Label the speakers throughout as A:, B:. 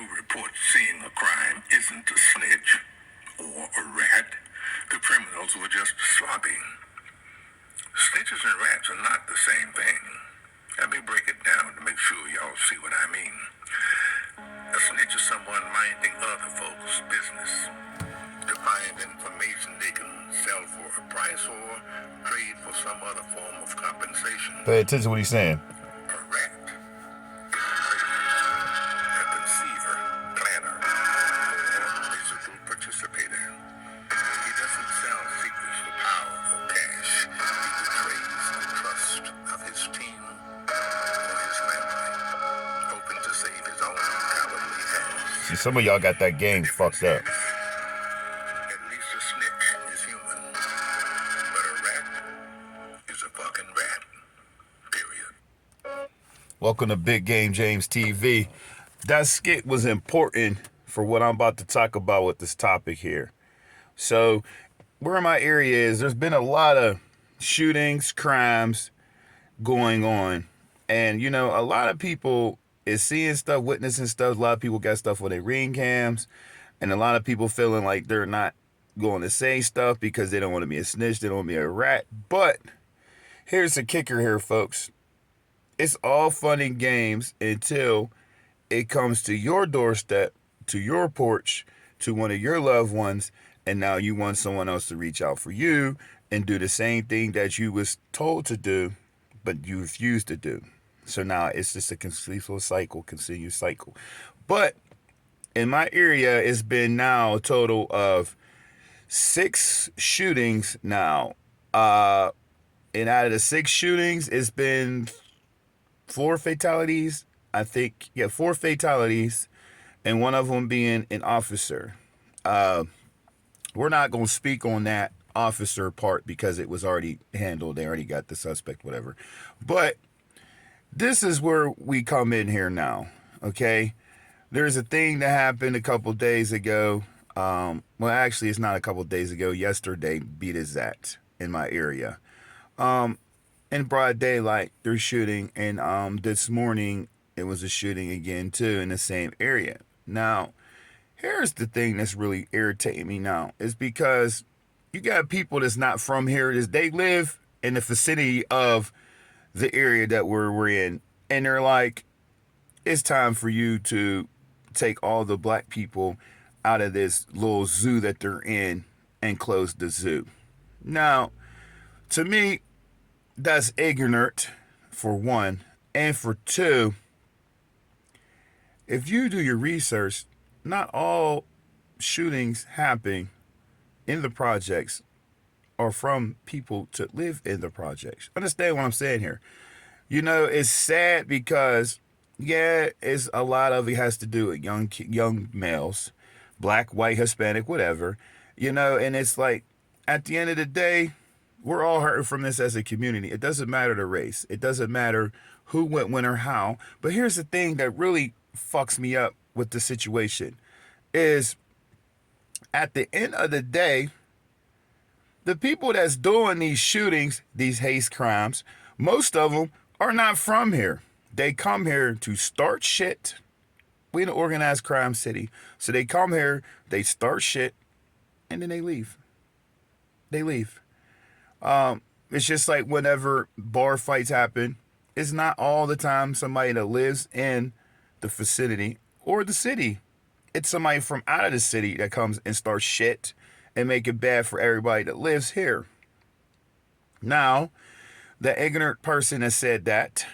A: who reports seeing a crime isn't a snitch or a rat. The criminals were just sloppy. Snitches and rats are not the same thing. Let me break it down to make sure y'all see what I mean. A snitch is someone minding other folks' business to find information they can sell for a price or trade for some other form of compensation.
B: Pay attention to what he's saying.
A: A rat is a conceiver, planner, or digital participator. He doesn't sell secrets for power or cash. He betrays the trust of his team or his family, hoping to save his own cowardly ass.
B: See, some of y'all got that game fucked up.
A: At least a snitch is human, but a rat is a fucking rat. Period.
B: Welcome to Big Game James TV. That skit was important for what I'm about to talk about with this topic here. So, where my area is, there's been a lot of shootings, crimes going on. And, you know, a lot of people is seeing stuff, witnessing stuff. A lot of people got stuff with their ring cams. And a lot of people feeling like they're not going to say stuff because they don't want to be a snitch. They don't want to be a rat. But here's the kicker here, folks. It's all fun and games until it comes to your doorstep, to your porch, to one of your loved ones, and now you want someone else to reach out for you and do the same thing that you was told to do, but you refused to do. So now it's just a continuous cycle. But in my area, it's been now a total of 6 shootings now. And out of the 6 shootings, it's been 4 fatalities. I think, 4 fatalities, and one of them being an officer. We're not going to speak on that officer part because it was already handled. They already got the suspect, whatever. But this is where we come in here now, okay? There's a thing that happened a couple days ago. Well, actually, it's not a couple days ago. Yesterday, beat as that in my area. In broad daylight, they're shooting, and this morning it was a shooting again too in the same area. Now, here's the thing that's really irritating me now is because you got people that's not from here. They live in the vicinity of the area that we're in, and they're like, it's time for you to take all the black people out of this little zoo that they're in and close the zoo. Now, to me, that's ignorant, for one. And for two, if you do your research, not all shootings happening in the projects are from people to live in the projects. Understand what I'm saying here? You know, it's sad because, it's a lot of it has to do with young males, black, white, Hispanic, whatever. You know, and it's like, at the end of the day, we're all hurting from this as a community. It doesn't matter the race. It doesn't matter who went when or how. But here's the thing that really fucks me up with the situation is at the end of the day, the people that's doing these shootings, these hate crimes, most of them are not from here. They come here to start shit. We an organized crime city. So they come here, they start shit, and then they leave. They leave. It's just like whenever bar fights happen, it's not all the time somebody that lives in the vicinity or the city. It's somebody from out of the city that comes and starts shit and make it bad for everybody that lives here. Now, the ignorant person that said that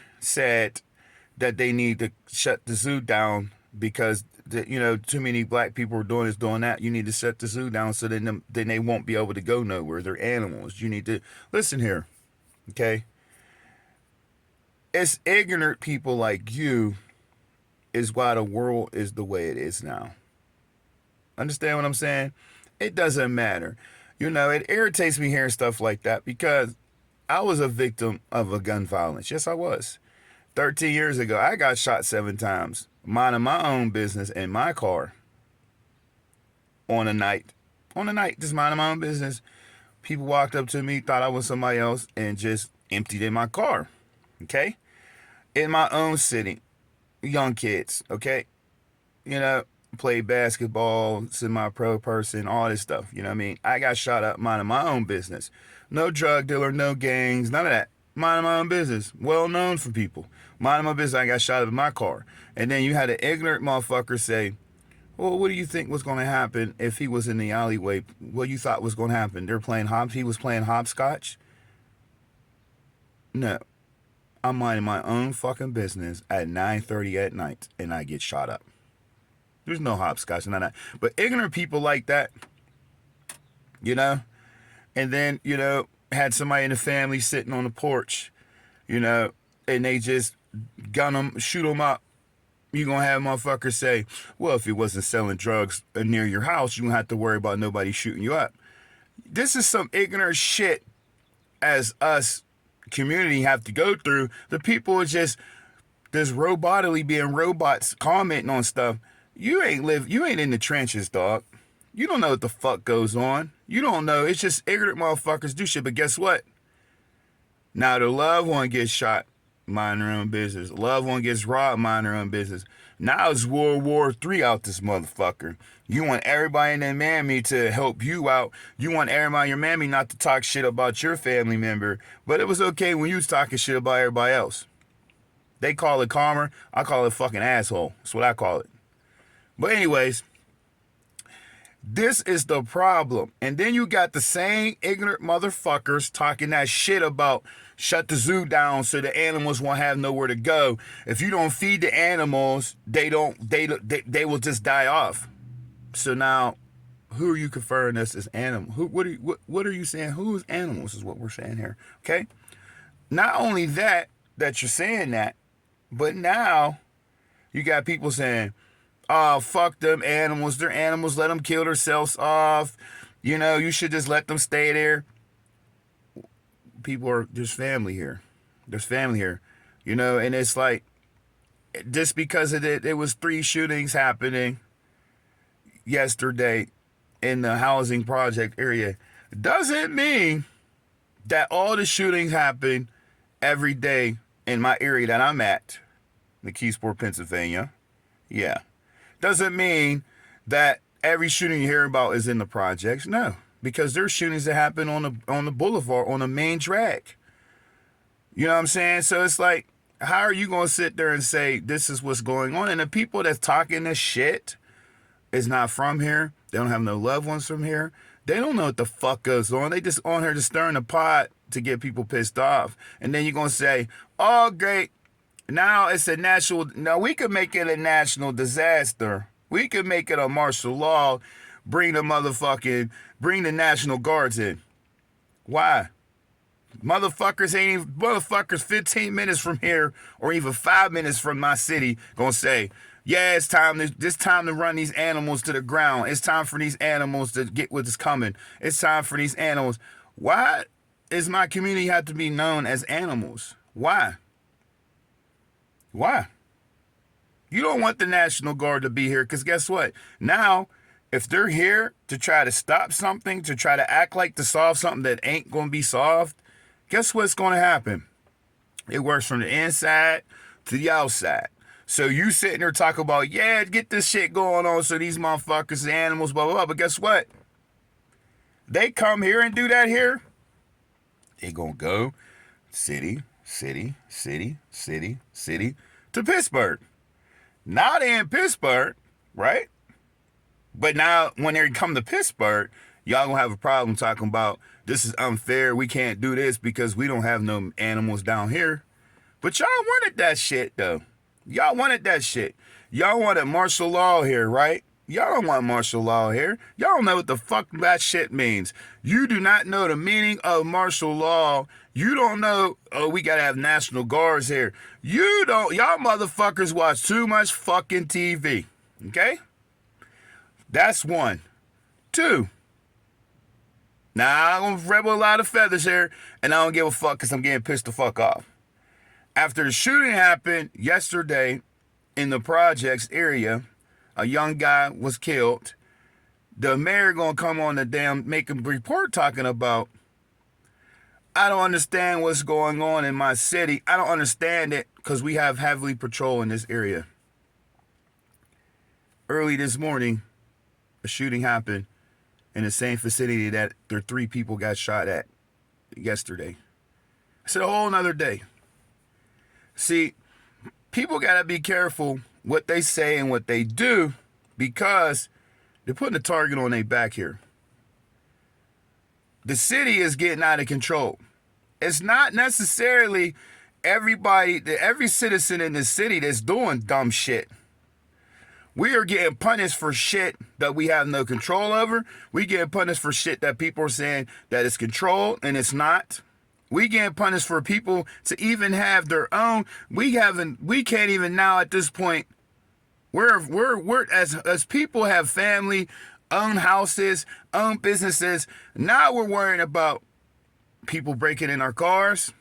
B: they need to shut the zoo down because too many black people are doing this, doing that. You need to shut the zoo down so then they won't be able to go nowhere. They're animals. You need to listen here, okay? It's ignorant people like you is why the world is the way it is now. Understand what I'm saying? It doesn't matter. You know, it irritates me hearing stuff like that because I was a victim of a gun violence. Yes, I was. 13 years ago, I got shot 7 times, minding my own business in my car on a night, just minding my own business. People walked up to me, thought I was somebody else, and just emptied in my car, okay? In my own city, young kids, okay? you know, played basketball, semi-pro person, all this stuff. You know what I mean? I got shot up minding my own business. No drug dealer, no gangs, none of that. Minding my own business. Well known for people. Minding my business, I got shot up in my car. And then you had an ignorant motherfucker say, well, what do you think was going to happen if he was in the alleyway? What you thought was going to happen? They're playing hop. He was playing hopscotch? No. I'm minding my own fucking business at 9:30 at night and I get shot up. There's no hopscotch, none of that. But ignorant people like that, you know, and then, you know, had somebody in the family sitting on the porch, you know, and they just gun them, shoot them up. You're going to have motherfuckers say, well, if it wasn't selling drugs near your house, you don't have to worry about nobody shooting you up. This is some ignorant shit as us community have to go through. The people are just robotically being robots commenting on stuff. You ain't in the trenches, dog. You don't know what the fuck goes on. You don't know. It's just ignorant motherfuckers do shit. But guess what? Now the loved one gets shot, mind their own business. Loved one gets robbed, mind their own business. Now it's World War III out this motherfucker. You want everybody in their mammy to help you out. You want everybody in your mammy not to talk shit about your family member. But it was okay when you was talking shit about everybody else. They call it karma. I call it fucking asshole. That's what I call it. But anyways, this is the problem. And then you got the same ignorant motherfuckers talking that shit about shut the zoo down so the animals won't have nowhere to go. If you don't feed the animals, they will just die off. So now, who are you conferring this as animal? What are you saying? Who's animals is what we're saying here. Okay? Not only that you're saying that, but now you got people saying, oh, fuck them animals. They're animals. Let them kill themselves off. You know, you should just let them stay there. There's family here. There's family here. You know, and it's like, just because of it, there was 3 shootings happening yesterday in the housing project area. Doesn't mean that all the shootings happen every day in my area that I'm at, McKeesport, Pennsylvania. Yeah. Doesn't mean that every shooting you hear about is in the projects. No, because there's shootings that happen on the boulevard, on the main drag. You know what I'm saying? So it's like, how are you going to sit there and say this is what's going on? And the people that's talking this shit is not from here. They don't have no loved ones from here. They don't know what the fuck goes on. They just on here to stir in the pot to get people pissed off. And then you're going to say, oh, great. Now it's a national. Now we could make it a national disaster. We could make it a martial law. Bring the National Guards in. Why? Motherfuckers 15 minutes from here or even 5 minutes from my city gonna say, yeah, it's time to run these animals to the ground. It's time for these animals to get what's coming. It's time for these animals. Why does my community have to be known as animals? Why? Why? You don't want the National Guard to be here because guess what? Now, if they're here to try to stop something, to try to act like to solve something that ain't going to be solved, guess what's going to happen? It works from the inside to the outside. So you sitting there talking about, yeah, get this shit going on so these motherfuckers, animals, blah, blah, blah. But guess what? They come here and do that here. They going to go city to Pittsburgh. Now they in Pittsburgh, right? But now when they come to Pittsburgh, y'all gonna have a problem talking about this is unfair. We can't do this because we don't have no animals down here. But y'all wanted that shit though. Y'all wanted that shit. Y'all wanted martial law here, right? Y'all don't want martial law here. Y'all don't know what the fuck that shit means. You do not know the meaning of martial law. You don't know, oh, we gotta have National Guards here. You don't, y'all motherfuckers watch too much fucking TV. Okay? That's 1. 2. Now, I'm gonna rebel a lot of feathers here, and I don't give a fuck because I'm getting pissed the fuck off. After the shooting happened yesterday in the projects area, a young guy was killed. The mayor gonna come on the damn make a report talking about, I don't understand what's going on in my city. I don't understand it because we have heavily patrol in this area. early this morning, a shooting happened in the same vicinity that their 3 people got shot at yesterday. I said a whole nother day. See, people got to be careful what they say and what they do because they're putting a target on their back here. The city is getting out of control. It's not necessarily every citizen in the city that's doing dumb shit. We are getting punished for shit that we have no control over. We getting punished for shit that people are saying that it's controlled and it's not. We getting punished for people to even have their own. We can't even now at this point. We're as people have family, own houses, own businesses. Now we're worrying about people breaking in our cars.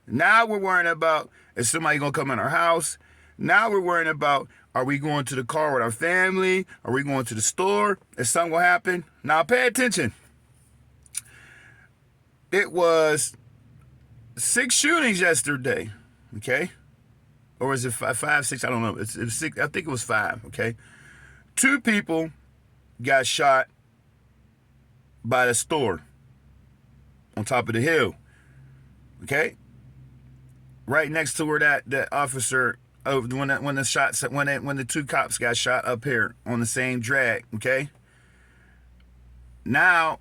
B: Now we're worrying about is somebody gonna come in our house. Now we're worrying about are we going to the car with our family? Are we going to the store? Is something gonna happen? Now pay attention. It was 6 shootings yesterday, okay? Or is it 5, 6? I don't know. It was 6. I think it was 5, okay? 2 people got shot by the store on top of the hill, okay? Right next to where that officer, when the 2 cops got shot up here on the same drag, okay? Now,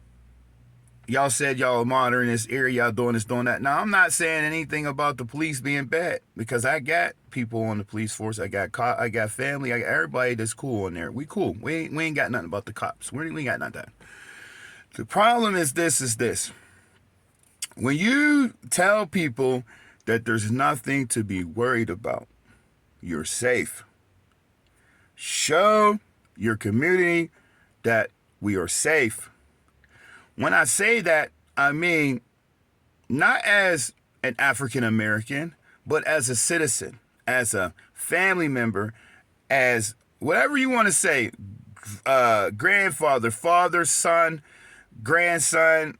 B: y'all said y'all are monitoring this area, y'all doing this, doing that. Now, I'm not saying anything about the police being bad because I got people on the police force. I got family. I got everybody that's cool in there. We cool. We ain't got nothing about the cops. We ain't got nothing. That. The problem is this. When you tell people that there's nothing to be worried about, you're safe. Show your community that we are safe. When I say that, I mean not as an African American, but as a citizen, as a family member, as whatever you want to say, grandfather, father, son, grandson,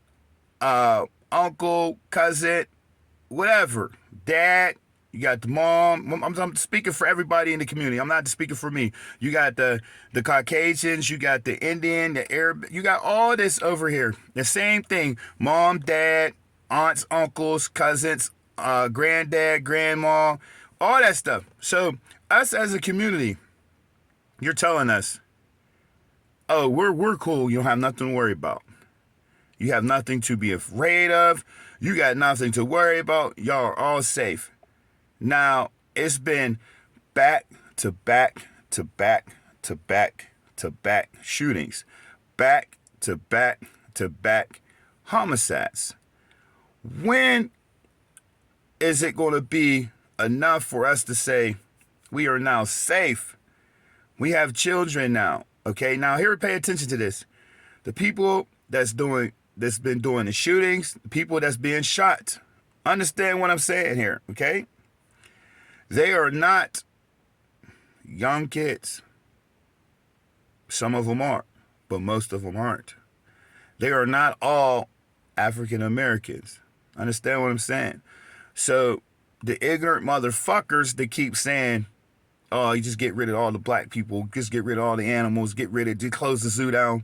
B: uncle, cousin, whatever, dad. You got the mom. I'm speaking for everybody in the community. I'm not speaking for me. You got the Caucasians. You got the Indian, the Arab. You got all this over here. The same thing. Mom, dad, aunts, uncles, cousins, granddad, grandma, all that stuff. So us as a community, you're telling us, oh, we're cool. You don't have nothing to worry about. You have nothing to be afraid of. You got nothing to worry about. Y'all are all safe. Now, it's been back to back to back to back to back shootings. Back to back to back homicides. When is it going to be enough for us to say we are now safe? We have children now. Okay, now here, pay attention to this. The people that's been doing the shootings, the people that's being shot. Understand what I'm saying here, okay? They are not young kids. Some of them are, but most of them aren't. They are not all African Americans. Understand what I'm saying? So the ignorant motherfuckers that keep saying, oh, you just get rid of all the black people, just get rid of all the animals, just close the zoo down.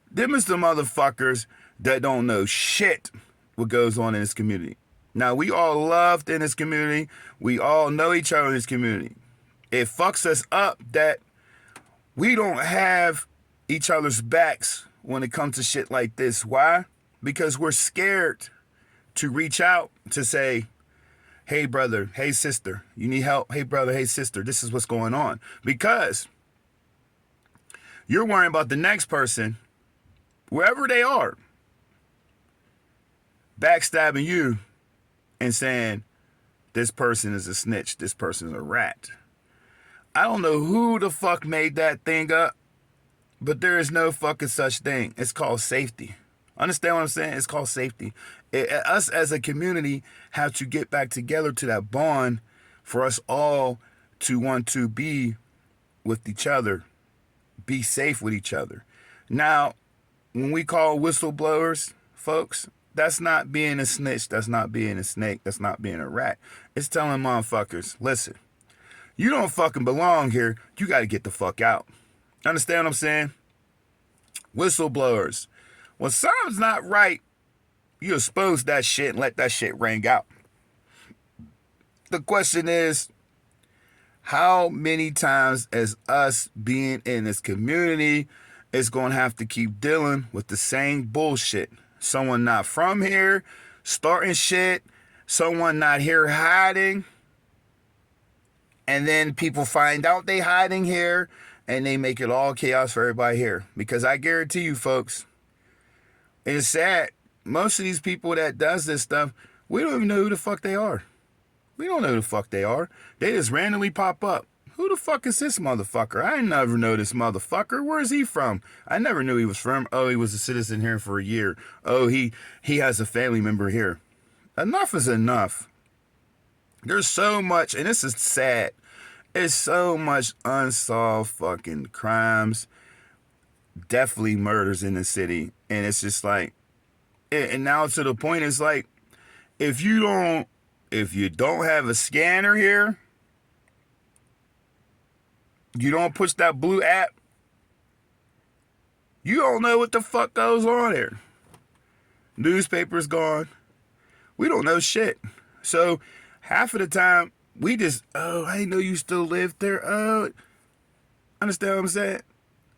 B: Them is the motherfuckers that don't know shit what goes on in this community. Now, we all loved in this community. We all know each other in this community. It fucks us up that we don't have each other's backs when it comes to shit like this. Why? Because we're scared to reach out to say, hey, brother, hey, sister, you need help? Hey, brother, hey, sister, this is what's going on. Because you're worrying about the next person, wherever they are, backstabbing you and saying, this person is a snitch, this person is a rat. I don't know who the fuck made that thing up, but there is no fucking such thing. It's called safety. Understand what I'm saying? It's called safety. Us as a community have to get back together to that bond for us all to want to be with each other, be safe with each other. Now, when we call whistleblowers, folks, that's not being a snitch. That's not being a snake. That's not being a rat. It's telling motherfuckers, listen, you don't fucking belong here. You got to get the fuck out. Understand what I'm saying? Whistleblowers. When something's not right, you expose that shit and let that shit ring out. The question is, how many times as us being in this community is going to have to keep dealing with the same bullshit? Someone not from here starting shit, someone not here hiding, and then people find out they hiding here and they make it all chaos for everybody here. Because I guarantee you folks, it's sad, most of these people that does this stuff, we don't even know who the fuck they are. We don't know who the fuck they are. They just randomly pop up. Who the fuck is this motherfucker? I never know this motherfucker. Where is he from? I never knew he was from. Oh, he was a citizen here for a year. Oh, he has a family member here. Enough is enough. There's so much, and this is sad. It's so much unsolved fucking crimes, definitely murders in the city. And it's just like, and now to the point, it's like, if you don't have a scanner here, you don't push that blue app, you don't know what the fuck goes on here. Newspaper's gone. We don't know shit. So half of the time, we just, oh, I didn't know you still lived there. Oh, understand what I'm saying?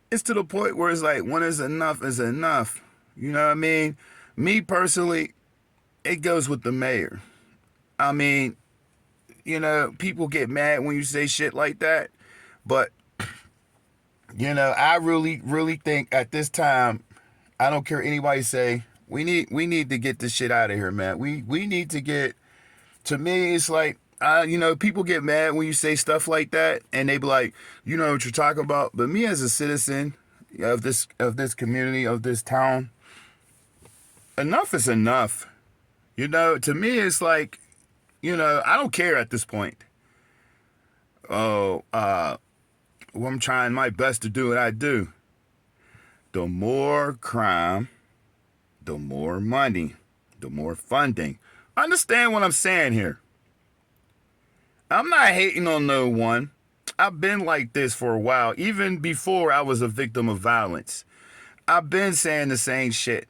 B: It's to the point where it's like, when is enough is enough. You know what I mean? Me personally, it goes with the mayor. I mean, you know, people get mad when you say shit like that. But, you know, I really, really think at this time, I don't care anybody say, we need to get this shit out of here, man. We need to get, to me, it's like, you know, people get mad when you say stuff like that, and they be like, you know what you're talking about. But me as a citizen of this community, of this town, enough is enough. You know, to me, it's like, you know, I don't care at this point. Oh, well, I'm trying my best to do what I do. The more crime, the more money, the more funding. Understand what I'm saying here. I'm not hating on no one. I've been like this for a while, even before I was a victim of violence. I've been saying the same shit.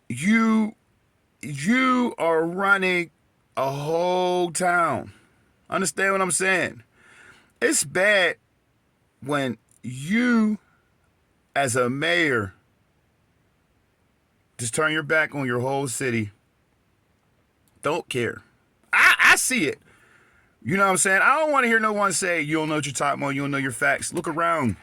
B: You are running a whole town. Understand what I'm saying? It's bad when you, as a mayor, just turn your back on your whole city. Don't care. I see it. You know what I'm saying? I don't want to hear no one say, you don't know what you're talking about, you don't know your facts. Look around.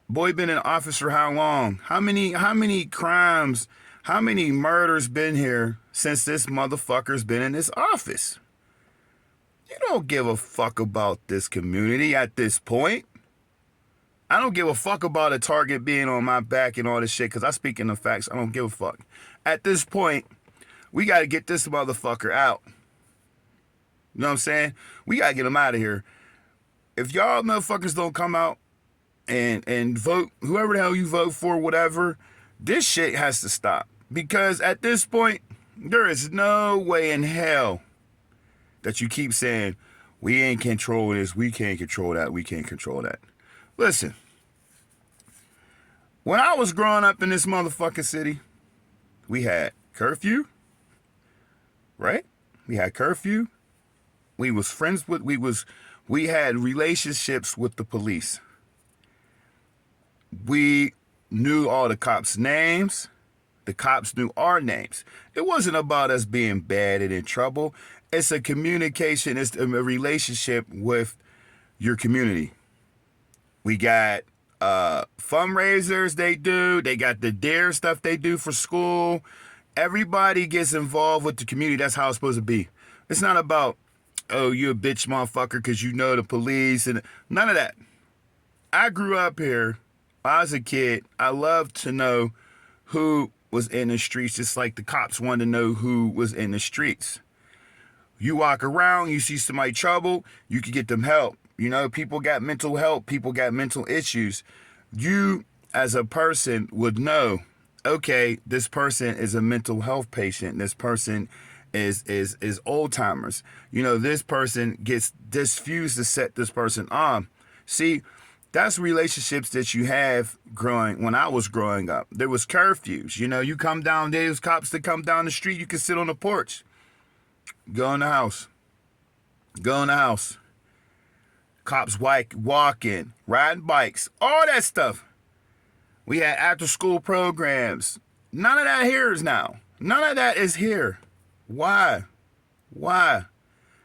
B: Boy been in office for how long? How many crimes, how many murders been here since this motherfucker's been in this office? You don't give a fuck about this community at this point. I don't give a fuck about a target being on my back and all this shit, because I speak in the facts. I don't give a fuck. At this point, we got to get this motherfucker out. You know what I'm saying? We got to get him out of here. If y'all motherfuckers don't come out and vote, whoever the hell you vote for, whatever, this shit has to stop. Because at this point, there is no way in hell that you keep saying, we ain't control this, we can't control that, we can't control that. Listen, when I was growing up in this motherfucking city, we had curfew, right? We had curfew. We was friends with, we had relationships with the police. We knew all the cops' names. The cops knew our names. It wasn't about us being bad and in trouble. It's a communication, it's a relationship with your community. We got fundraisers they do. They got the DARE stuff they do for school. Everybody gets involved with the community. That's how it's supposed to be. It's not about, oh, you a bitch motherfucker because you know the police, and none of that. I grew up here. I was a kid. I loved to know who was in the streets, just like the cops wanted to know who was in the streets. You walk around, you see somebody trouble, you can get them help. You know, people got mental health, people got mental issues. You, as a person, would know, okay, this person is a mental health patient. This person is old timers. You know, this person gets this fuse to set this person on. See, That's relationships that you have when I was growing up. There was curfews. You know, you come down, there's cops that come down the street, you can sit on the porch. Go in the house. Go in the house. Cops walking, riding bikes, all that stuff. We had after school programs. None of that here is now. None of that is here. Why? Why?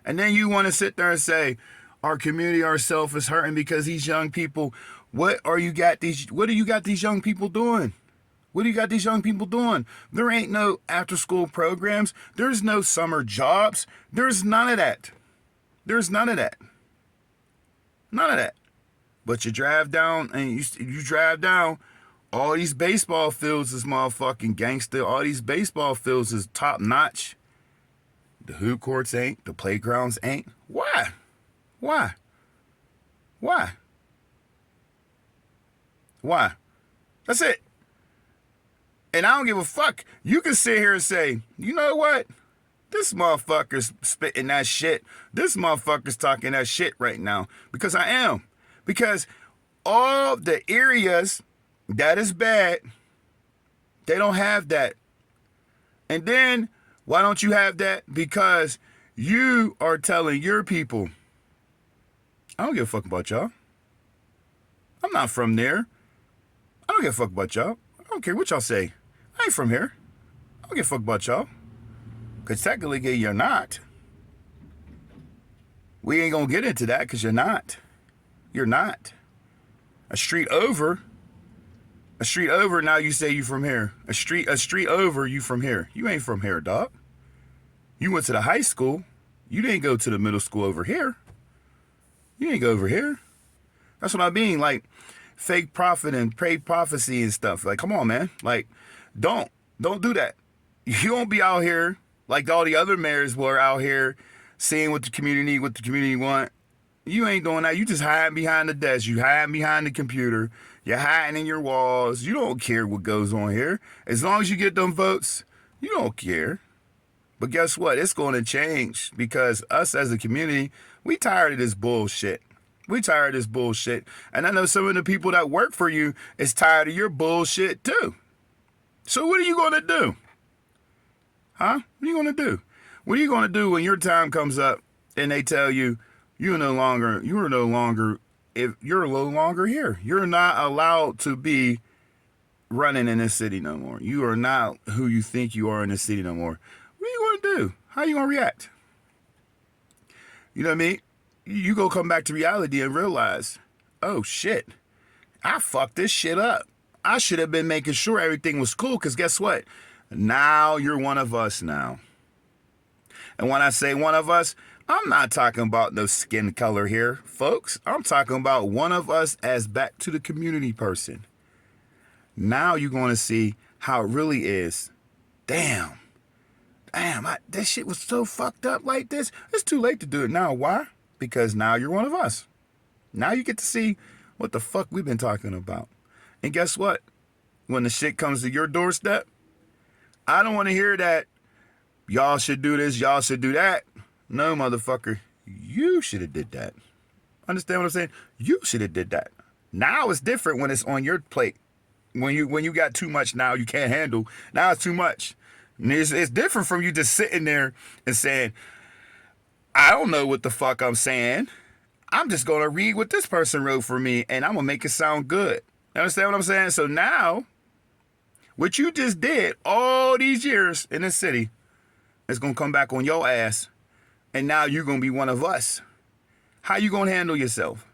B: And then you want to sit there and say, our community, ourselves is hurting because these young people, what do you got these young people doing? What do you got these young people doing? There ain't no after school programs. There's no summer jobs. There's none of that. There's none of that. None of that. But you drive down and you drive down, all these baseball fields is motherfucking gangster. All these baseball fields is top notch. The hoop courts ain't. The playgrounds ain't. Why? Why? Why? Why? That's it. And I don't give a fuck. You can sit here and say, you know what? This motherfucker's spitting that shit. This motherfucker's talking that shit right now. Because I am. Because all the areas that is bad, they don't have that. And then, why don't you have that? Because you are telling your people, I don't give a fuck about y'all. I'm not from there. I don't give a fuck about y'all. I don't care what y'all say. I ain't from here. I don't give a fuck about y'all. Because technically, you're not. We ain't going to get into that because you're not. You're not. A street over, now you say you from here. A street over, you from here. You ain't from here, dog. You went to the high school. You didn't go to the middle school over here. You didn't go over here. That's what I mean. Like, fake prophet and paid prophecy and stuff. Like, come on, man. Like, don't do that. You won't be out here like all the other mayors were out here seeing what the community want. You ain't doing that. You just hiding behind the desk. You hiding behind the computer. You're hiding in your walls. You don't care what goes on here. As long as you get them votes, you don't care. But guess what? It's going to change because us as a community, we tired of this bullshit. We tired of this bullshit. And I know some of the people that work for you is tired of your bullshit too. So what are you going to do? Huh? What are you going to do? What are you going to do when your time comes up and they tell you you're no longer here. You're not allowed to be running in this city no more. You are not who you think you are in this city no more. What are you going to do? How are you going to react? You know what I mean? You go come back to reality and realize, oh shit, I fucked this shit up. I should have been making sure everything was cool because guess what? Now you're one of us now. And when I say one of us, I'm not talking about no skin color here, folks. I'm talking about one of us as back to the community person. Now you're going to see how it really is. Damn, that shit was so fucked up like this. It's too late to do it now. Why? Because now you're one of us. Now you get to see what the fuck we've been talking about. And guess what? When the shit comes to your doorstep, I don't want to hear that y'all should do this, y'all should do that. No, motherfucker, you should have did that. Understand what I'm saying? You should have did that. Now it's different when it's on your plate. When you got too much now you can't handle. Now it's too much. And it's different from you just sitting there and saying, I don't know what the fuck I'm saying. I'm just going to read what this person wrote for me and I'm going to make it sound good. Understand what I'm saying? So now, what you just did all these years in this city is going to come back on your ass. And now you're going to be one of us. How you going to handle yourself?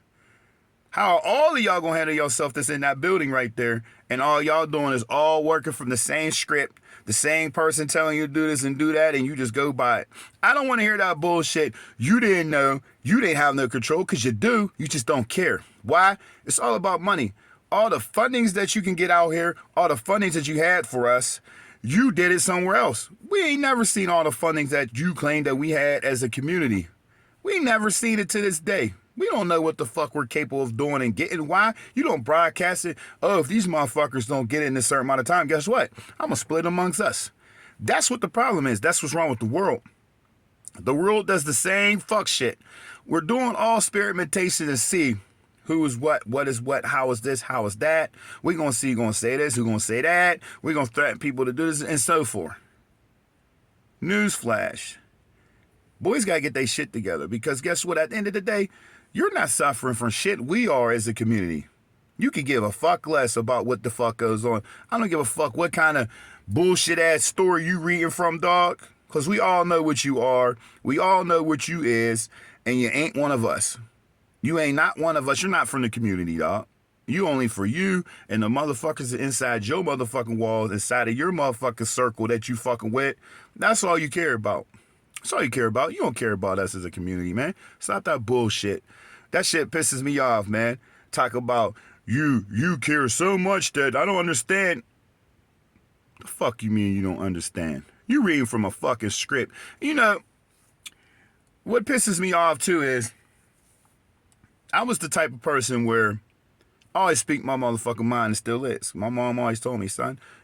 B: How are all of y'all going to handle yourself that's in that building right there? And all y'all doing is all working from the same script, the same person telling you to do this and do that, and you just go by it. I don't want to hear that bullshit. You didn't know. You didn't have no control because you do. You just don't care. Why? It's all about money. All the fundings that you can get out here, all the fundings that you had for us, you did it somewhere else. We ain't never seen all the fundings that you claimed that we had as a community. We ain't never seen it to this day. We don't know what the fuck we're capable of doing and getting. Why? You don't broadcast it. Oh, if these motherfuckers don't get it in a certain amount of time, guess what? I'm going to split amongst us. That's what the problem is. That's what's wrong with the world. The world does the same fuck shit. We're doing all experimentation to see Who is what is what, how is this, how is that. We're going to see who's going to say this, who's going to say that. We're going to threaten people to do this and so forth. Newsflash. Boys got to get their shit together because guess what? At the end of the day, you're not suffering from shit. We are as a community. You can give a fuck less about what the fuck goes on. I don't give a fuck what kind of bullshit ass story you reading from, dog. Because we all know what you are. We all know what you is. And you ain't one of us. You ain't not one of us. You're not from the community, dog. You only for you and the motherfuckers inside your motherfucking walls, inside of your motherfucking circle that you fucking with. That's all you care about. That's all you care about. You don't care about us as a community, man. Stop that bullshit. That shit pisses me off, man. Talk about you care so much that I don't understand. The fuck you mean you don't understand? You reading from a fucking script. You know, what pisses me off too is I was the type of person where I always speak my motherfucking mind and still is. My mom always told me, son,